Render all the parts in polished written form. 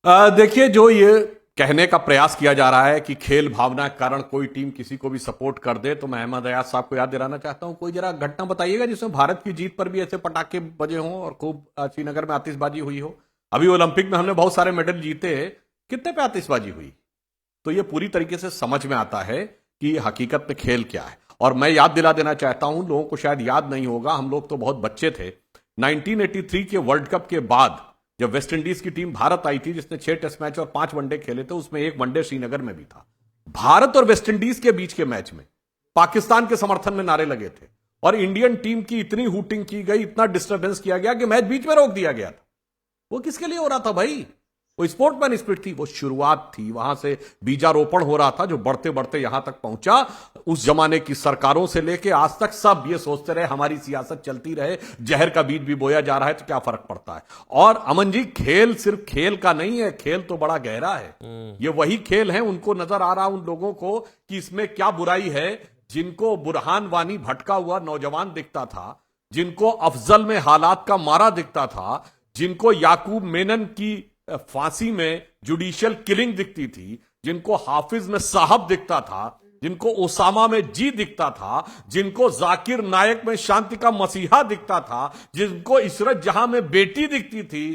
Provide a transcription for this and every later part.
देखिए, जो ये कहने का प्रयास किया जा रहा है कि खेल भावना के कारण कोई टीम किसी को भी सपोर्ट कर दे, तो मैं अहमद अयाज साहब को याद दिलाना चाहता हूं, कोई जरा घटना बताइएगा जिसमें भारत की जीत पर भी ऐसे पटाखे बजे हों और खूब श्रीनगर में आतिशबाजी हुई हो। अभी ओलंपिक में हमने बहुत सारे मेडल जीते, कितने पे आतिशबाजी हुई? तो ये पूरी तरीके से समझ में आता है कि हकीकत में खेल क्या है। और मैं याद दिला देना चाहता हूं, लोगों को शायद याद नहीं होगा, हम लोग तो बहुत बच्चे थे, 1983 के वर्ल्ड कप के बाद जब वेस्ट इंडीज की टीम भारत आई थी, जिसने 6 टेस्ट मैच और 5 वनडे खेले थे, उसमें एक वनडे श्रीनगर में भी था। भारत और वेस्ट इंडीज के बीच के मैच में पाकिस्तान के समर्थन में नारे लगे थे और इंडियन टीम की इतनी हूटिंग की गई, इतना डिस्टर्बेंस किया गया कि मैच बीच में रोक दिया गया था। वो किसके लिए हो रहा था भाई? वो स्पोर्टमैन स्पिरिट थी, वो शुरुआत थी, वहां से बीजारोपण हो रहा था जो बढ़ते बढ़ते यहां तक पहुंचा। उस जमाने की सरकारों से लेके आज तक सब ये सोचते रहे हमारी सियासत चलती रहे, जहर का बीज भी बोया जा रहा है तो क्या फर्क पड़ता है। और अमन जी, खेल सिर्फ खेल का नहीं है, खेल तो बड़ा गहरा है। ये वही खेल है, उनको नजर आ रहा उन लोगों को कि इसमें क्या बुराई है, जिनको बुरहान वानी भटका हुआ नौजवान दिखता था, जिनको अफजल में हालात का मारा दिखता था, जिनको याकूब मेनन की फांसी में जुडिशियल किलिंग दिखती थी, जिनको हाफिज में साहब दिखता था, जिनको ओसामा में जी दिखता था, जिनको जाकिर नायक में शांति का मसीहा दिखता था, जिनको इशरत जहां में बेटी दिखती थी,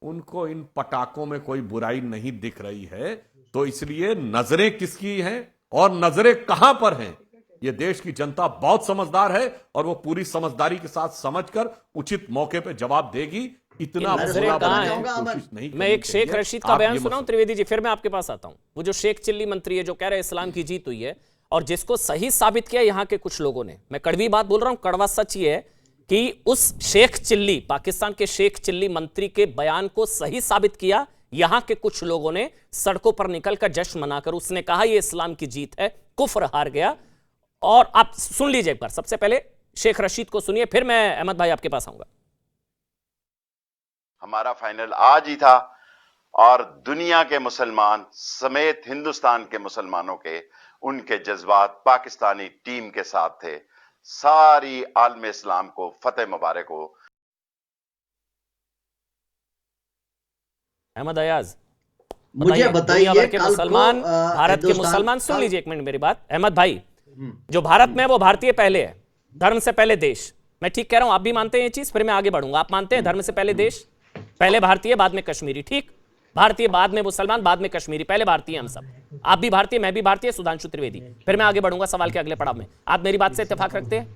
उनको इन पटाखों में कोई बुराई नहीं दिख रही है। तो इसलिए नजरें किसकी हैं और नजरें कहां पर हैं, यह देश की जनता बहुत समझदार है और वो पूरी समझदारी के साथ समझकर उचित मौके पर जवाब देगी। इतना नजरें कहां है? मैं एक शेख रशीद का बयान सुनाऊं त्रिवेदी जी, फिर मैं आपके पास आता हूं। वो जो शेख चिल्ली मंत्री है जो कह रहे इस्लाम की जीत हुई है और जिसको सही साबित किया यहां के कुछ लोगों ने, मैं कड़वी बात बोल रहा हूं, कड़वा सच ये है कि उस शेख चिल्ली, पाकिस्तान के शेख चिल्ली मंत्री के बयान को सही साबित किया यहां के कुछ लोगों ने सड़कों पर निकलकर जश्न मनाकर। उसने कहा यह इस्लाम की जीत है, कुफ्र हार गया। और आप सुन लीजिए एक बार, सबसे पहले शेख रशीद को सुनिए, फिर मैं अहमद भाई आपके पास आऊंगा। हमारा फाइनल आज ही था और दुनिया के मुसलमान समेत हिंदुस्तान के मुसलमानों के उनके जज्बात पाकिस्तानी टीम के साथ थे। सारी आलम इस्लाम को फतेह मुबारक हो। अहमद अयाज, मुझे बताइए के मुसलमान, भारत के मुसलमान, सुन लीजिए एक मिनट मेरी बात अहमद भाई। जो भारत में है वो भारतीय पहले है, धर्म से पहले देश। मैं ठीक कह रहा हूं? आप भी मानते हैं ये चीज? फिर मैं आगे बढ़ूंगा। आप मानते हैं धर्म से पहले देश, पहले भारतीय बाद में कश्मीरी? ठीक, भारतीय बाद में मुसलमान बाद में कश्मीरी, पहले भारतीय हम सब। आप भी भारतीय, मैं भी भारतीय, सुधांशु त्रिवेदी। फिर मैं आगे बढ़ूंगा सवाल के अगले पड़ाव में। आप मेरी बात से इत्तेफाक रखते हैं?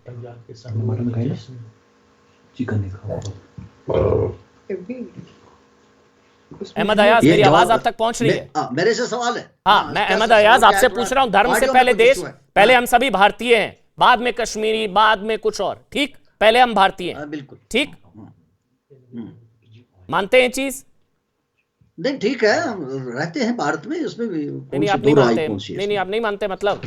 अहमद अयाज, मेरी आवाज आप तक पहुंच रही है? मेरे से सवाल है। हाँ, मैं अहमद अयाज आपसे पूछ रहा हूं, धर्म से पहले देश, पहले हम सभी भारतीय हैं, बाद में कश्मीरी, बाद में कुछ और। ठीक, पहले हम भारतीय हैं, बिल्कुल ठीक, मानते हैं चीज? नहीं, ठीक है, हम रहते हैं भारत में, उसमें भी नहीं, आप नहीं मानते। नहीं, आप नहीं मानते, मतलब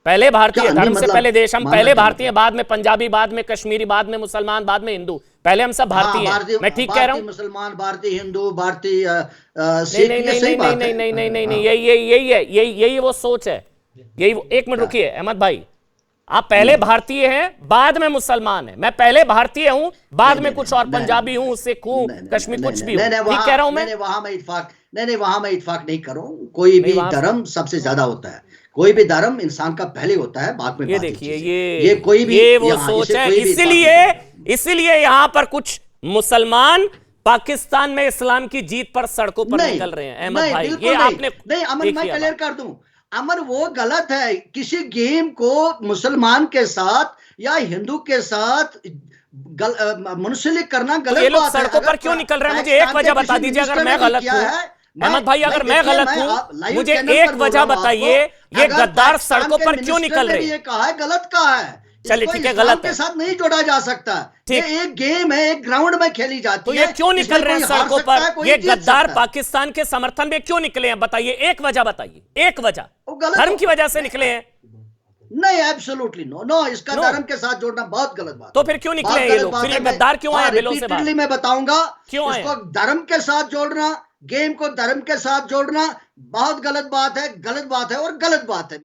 पहले भारतीय, धर्म से पहले देश, हम पहले भारतीय, बाद में पंजाबी, बाद में कश्मीरी, बाद में मुसलमान, बाद में हिंदू, पहले हम सब भारतीय हैं। मैं ठीक कह रहा हूँ? मुसलमान, भारतीय, हिंदू, भारतीय, नहीं नहीं नहीं नहीं नहीं नहीं नहीं नहीं नहीं, यही है, यही वो सोच है, यही। एक मिनट रुकिए अहमद भाई, आप पहले भारतीय हैं बाद में मुसलमान हैं। मैं पहले भारतीय हूं बाद में कुछ और, पंजाबी हूं, सिख हूं, कश्मीर, कुछ भी हूं। ठीक कह रहा हूं मैं? वहां मैं इत्तेफाक नहीं करूं। कोई भी धर्म सबसे ज्यादा होता है, कोई भी धर्म इंसान का पहले होता है, बाद में। ये देखिए, ये कोई भी, ये वो सोच है। इसीलिए यहां पर कुछ मुसलमान पाकिस्तान में इस्लाम की जीत पर सड़कों पर निकल रहे हैं। अहमद भाई, ये आपने नहीं, अमन, मैं क्लियर कर दूं, अमर, वो गलत है। किसी गेम को मुसलमान के साथ या हिंदू के साथ मुंसलिक करना गलत बात है। ये लोग सड़कों पर क्यों निकल रहे हैं? मुझे एक वजह बता दीजिए अगर मैं गलत हूं। अहमद भाई, अगर मैं गलत हूं, मुझे एक वजह बताइए, ये गद्दार सड़कों पर क्यों निकल रहे हैं? ये कहा है, गलत कहा है। चलिए ठीक है, गलत के साथ नहीं जोड़ा जा सकता। ये एक गेम है, एक ग्राउंड में खेली जाती है। तो ये क्यों निकल रहे हैं सड़कों पर? ये गद्दार पाकिस्तान के समर्थन में क्यों निकले हैं? बताइए, एक वजह बताइए, एक वजह। धर्म की वजह से निकले हैं? नहीं, एब्सोल्युटली नो, इसका धर्म के साथ जोड़ना बहुत गलत बात। तो फिर क्यों निकले हैं ये लोग? फिर ये गद्दार क्यों आए बिलों से बाहर? मैं बताऊंगा क्यों आए। इसको धर्म के साथ जोड़ना, गेम को धर्म के साथ जोड़ना बहुत गलत बात है, गलत बात है और गलत बात है।